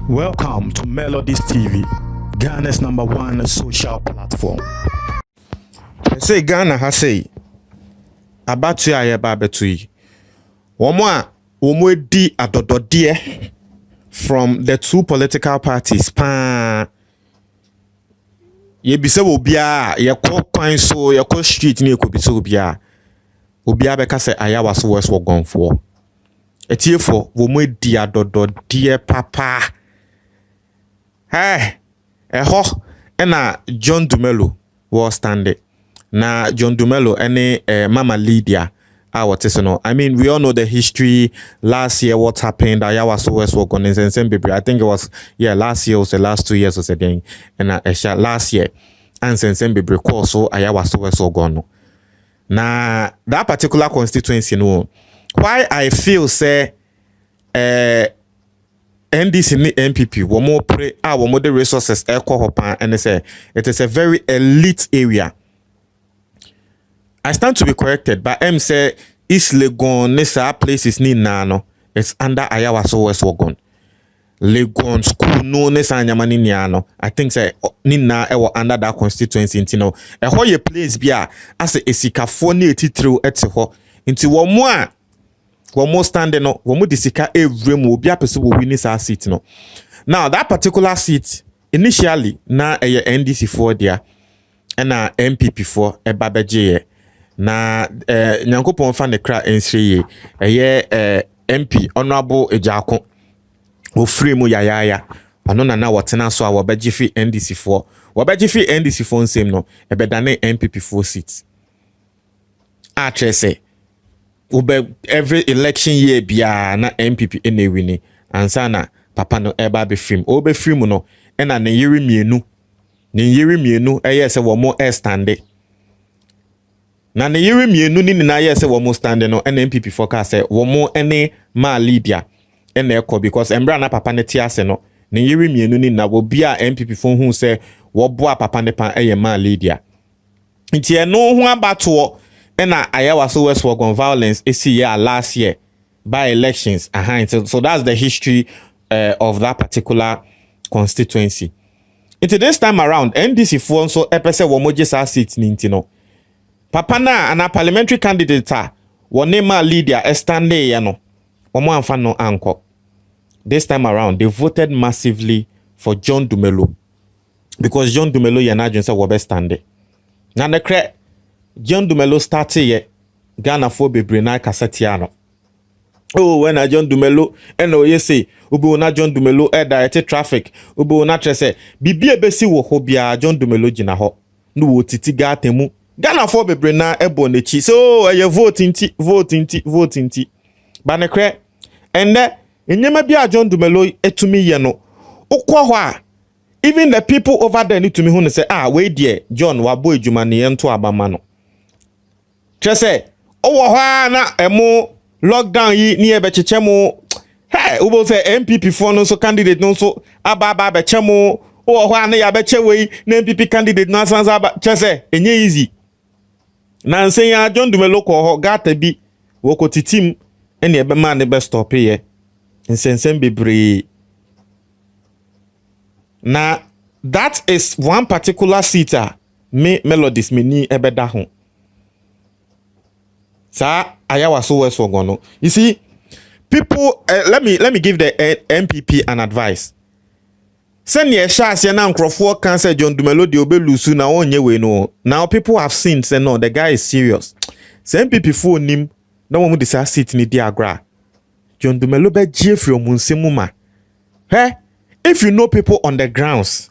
Welcome to Melodies TV, Ghana's #1 social platform. I say Ghana has say about to aye babetui. Womo di adododie from the two political parties. Pa ye bise obia ye ko kwan so ye ko street ni ko bise obia beka say ayawa so west wo gonfo. Etiefo womo di adododie papa. Hey, na John Dumelo was standing. Na John Dumelo and Mama Lydia. I mean, we all know the history. Last year, what happened? Ayawa so West work on I think it was last year was the last 2 years was again. And last year, and Sensembebre call so Ayawa so West work. Now that particular constituency, why I feel say NDC ni MPP womo pre womo the resources hopan and say it is a very elite area. I stand to be corrected, but M say East Legon nesa places ni nano. It's under Ayawa so West Wagon. Legon school no nesa nyamani niano. I think say ni na ewo under that constituency intino. Ye place bia as a esikafoni etitru etiho. Inti womo standing no womo disika every mo bia pese wo win this seat no. Now that particular seat initially na NDC for there and na MPP for ebabeje na nyankopon fa ne kra ensrie MP honorable Ejako ofri mu yayaya ano na wotena so a wobeje fi NDC for nsem no ebedane MPP for seat a trese every election year bia na MPP enewini ansa na papa no eba be film obe film no na ne yiri mienu se wo mo stande na ne yiri mienu ni na se wo mo stande no na MPP forecast say wo mo ene ma Lydia na ekọ because embra na papa ne ti ase no ne yiri mienu ni na wo bia MPP fo hu say wo boa papa ne pan ma Lydia nti eno hu abato na Ayawa so West work on violence last year by elections so that's the history of that particular constituency. Into this time around NDC for so epese wo moje sa seat ni ntino papa na ana parliamentary candidate wone ma Lydia estande ye no omo amfa no anko. This time around they voted massively for John Dumelo because John Dumelo ye na say wo be stande na ne kre John Dumelo started ye Ghana for bebre na kasetiano. Oh, when I John Dumelo you say ubu na John Dumelo direct traffic ubu na trese bibie besi wo hobia John Dumelo gina ho no wo titi gatemu Ghana for bebre na ebo nechi so ye vote inti banekre ende enyema bia John Dumelo etumi ye no ukwo ho a even the people over there need to me who say we there John wabo edwuma ne ento abama no trese owo ho na emo lockdown yi ni ebe chechemo ubo say MPP for no so candidate no so aba be chemo owo ho na ya be chewe na MPP candidate na sanza aba trese enye easy na nsen ya John Dumelo ko ho gata bi wo ko titim ene ebe ma ne be stop ye nsensen bebre na that is one particular seater me Melodies me ni ebe da ho sa Ayawa so West Wagon. You see, people. Let me give the MPP an advice. Send your shots na nkrofo can say John Dumelo de obelusu na onye we no. Now people have seen say no, the guy is serious. Say MPP for nim na wo mu dey sit ni diagra. John Dumelo be gie from unsemu ma. If you know people on the grounds,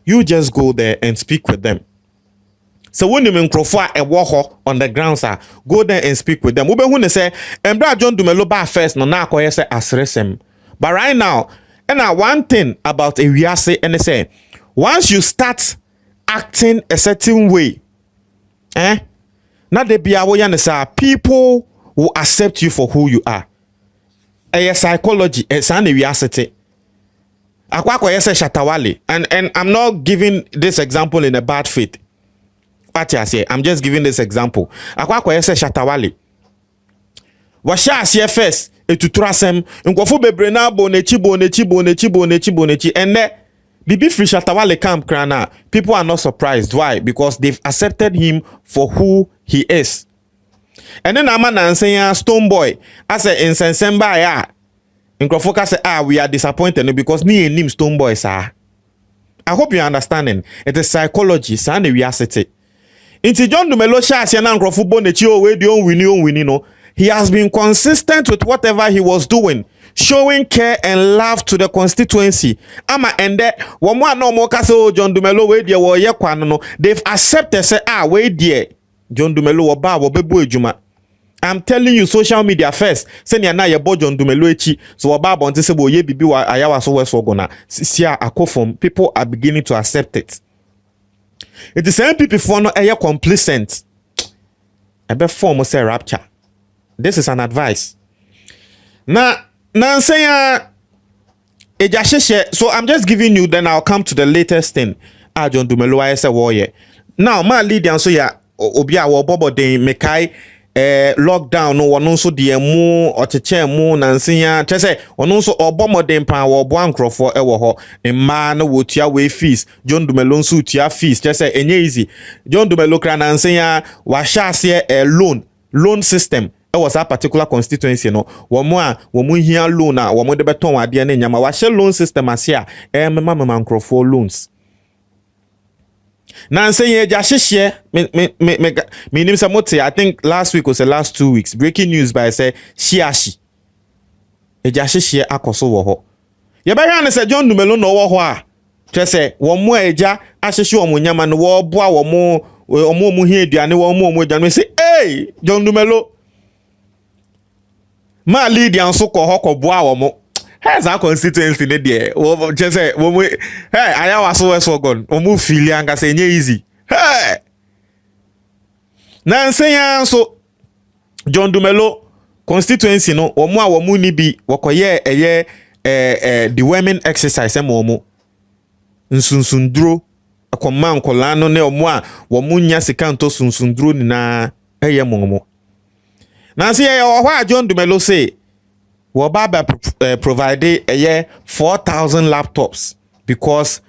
you just go there and speak with them. So when you microphone a walk on the grounds, go there and speak with them. We be say, Embra John Dumelo ba first no na akoye say asresem. But right now, and one thing about a wiase and say, once you start acting a certain way, na de bia wo yan say people will accept you for who you are. Psychology, san e wiase. Akwa say Shatawale, and I'm not giving this example in a bad faith. I'm just giving this example. Akwa say Shatawale. Washa first etuturasem nkofo bebre na bonechi and Bibi Free Shatawale camp krana, people are not surprised. Why? Because they've accepted him for who he is. And then I'm saying Stone Boy, I say in Sensemba ya. In Krofoka say we are disappointed because ni name Stone Boy sir. I hope you're understanding. It is psychology, and the reality. Inti John Dumelo sha ase na Nkrofo bonechi o we di on wini no. He has been consistent with whatever he was doing, showing care and love to the constituency. Ama ende womo na omo ka say John Dumelo we die wo ye kwan no, they've accepted say we die John Dumelo wo ba wo bebu ejuma. I'm telling you, social media first. Send ya na ye bo John Dumelo echi. So wo ba bonte say bo ye bibi wa Ayawa so West Ogona. Sia akofom, people are beginning to accept it. It is MPP for no eye complacent. Ebe form say rapture. This is an advice. Na say so I'm just giving you, then I'll come to the latest thing. John Dumelo I say warrior. Now my leader so ya obia wo bobo den mekai lockdown no wono so de mu ocheche mu nansia chese wono so obomoden pan wo bo ankrofo e wo ho mma na wotua we fees John Dumelo so tua fees chese enye easy John Dumelo kra nansia wa hyaase loan system. It was a particular constituency no womu hia loan a womu de beton ade na nyama wa share loan system asia mema nkrofo loans na say ye ja hye me nim say mote. I think last week was the last 2 weeks breaking news by say shiashi e ja hye akoso wo ho ye be hia ne say John Dumelo no wo ho a tre say womu eja ahye womu nyama no wo boa womu hia aduane womu aduane say hey John Dumelo ma lead yan so ko hoko boa wo mo has our constituency ne there wo just say wo hey Ayawa so West Ogon o mu fili anga say nye easy hey na say yan so John Dumelo constituency no wo mu ni bi wo koye the women exercise mo mo nsunsunduro akoma nkola no ne wo mu nya sika nto sunsunduro ni na mo now see why John Dumelo say Wababa provided 4,000 laptops because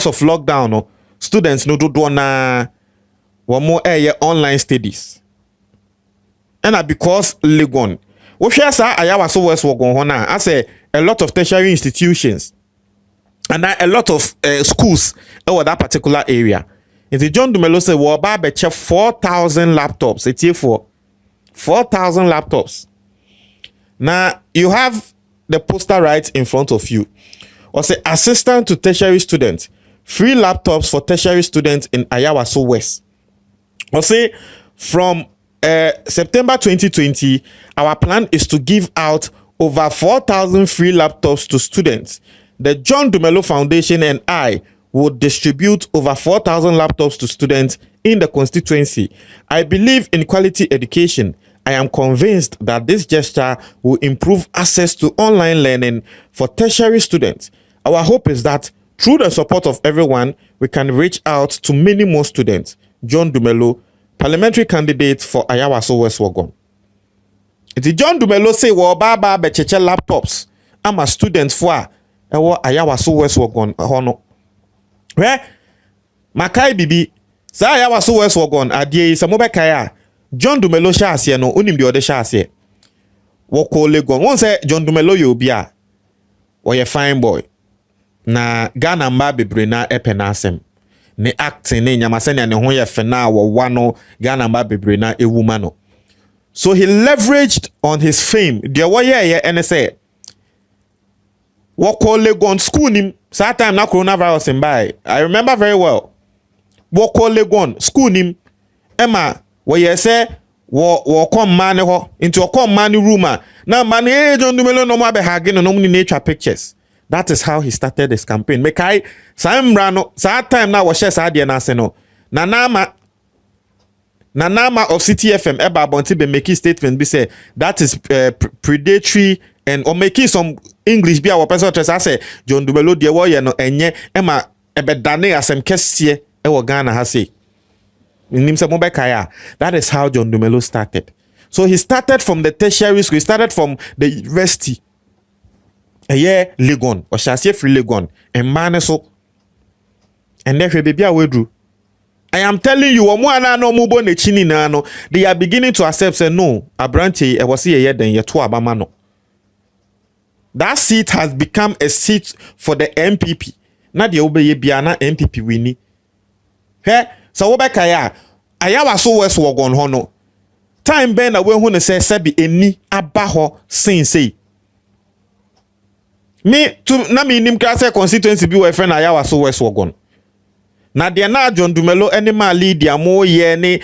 of lockdown. No, students no do na more online studies. And because Legon, what share sa Ayawa so West Wogon na I say a lot of tertiary institutions and a lot of schools over that particular area. And the John Dumelo say Wababa check 4,000 laptops. It's here for 4,000 laptops. Now you have the poster right in front of you. Or say assistant to tertiary students, free laptops for tertiary students in Ayawa so West. Or say from September 2020, our plan is to give out over 4,000 free laptops to students. The John Dumelo Foundation and I will distribute over 4,000 laptops to students in the constituency. I believe in quality education. I am convinced that this gesture will improve access to online learning for tertiary students. Our hope is that through the support of everyone, we can reach out to many more students. John Dumelo, parliamentary candidate for Ayawa so West Wogon. It's John Dumelo say wo baba be cheche laptops. I'm a student for Ayawa so West Wogon hono. Where Makai bibi sa Ayawa so West Wogon adie sa mo be kaya John Dumelo shase no onim de ode shase wo ko Legon won say John Dumelo yo bia wo ye fine boy na Ghana mba bebre na epenasem ne acting ne nyamase ne ho ye fe na wo wano Ghana mba bebre na ewuma no. So he leveraged on his fame. There wo ye say wo ko Legon school nim sa time na coronavirus mbai. I remember very well. Wo ko Legon school nim ema wo ye say wo come man ho into a come man room na man John Dumelo no ma be hagin no ni nature pictures. That is how he started his campaign. Mekai sam rano sa time na wo share sa de na se no na nama of City FM eba bonti be making statement be say that is predatory and or making some English be our person to say John Dumelo de wo ye no enye ema ebe dane asem kese e wo Ghana ha say. That is how John Dumelo started. So he started from the tertiary school, he started from the university. A year Legon, or shall say free Legon, and Maneso. And then baby I do. I am telling you, no mubo ne chini nano. They are beginning to accept say no, Abrante, I was here then ye to abamano. That seat has become a seat for the MPP. Na de obeye biana MPP wini. He, so wo beka ya, ayawa so west wogon hono. Time ben na we hu ne say sebi eni aba ho sin say. Me to na me nim kra say constituency bi we friend ayawa so west wogon. Na de na John Dumelo ene ma leader mo ye ne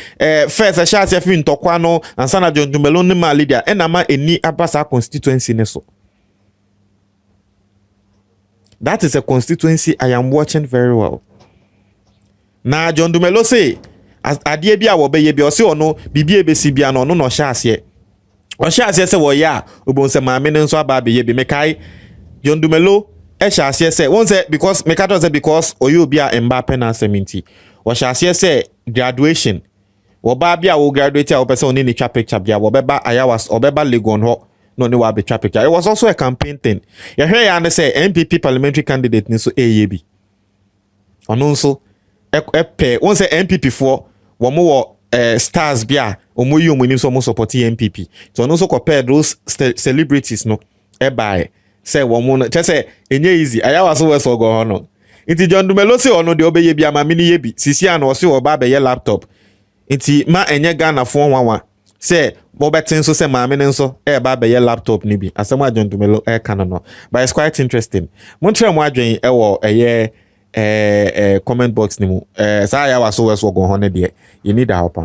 first a sha se fi ntokwa no ansa na John Dumelo ne ma leader ena ma eni aba sa constituency ne so. That is a constituency I am watching very well. Na John Dumelo say as adie bia wo be ye bi o se ono bibie be si bia no no sha ase. O sha ase se wo ya obon se ma me nso aba be ye bi mekai John Dumelo e sha ase se won say because mekato say because oyo bia Mbappe na seminti. O sha ase se graduation wo ba bia wo graduate a wo person oni ni twa picture bia wo beba ayawas obeba Legon ho no ne wa be twa picture. It was also a campaign thing. You hear ya say MPP parliamentary candidate ni so AYB. Ono nso e won say MPP for wo mo stars bia omo yi omo ni so mo support MPP. So ono nso compare those celebrities no e buy say wo mo che say enye easy ayawa so we so go hono. Inti John Dumelo say ono de obeye bia ma mini yebi sisi an o se o ba be ye laptop. Inti ma enye Ghana fo wanwa say bo betin so say ma me nso e ba be ye laptop ni bi asema John Dumelo e kan no, but it's quite interesting. Mo tre mo adwen e wo eye comment box ni mu sa ayawa so we so go hono de you need help.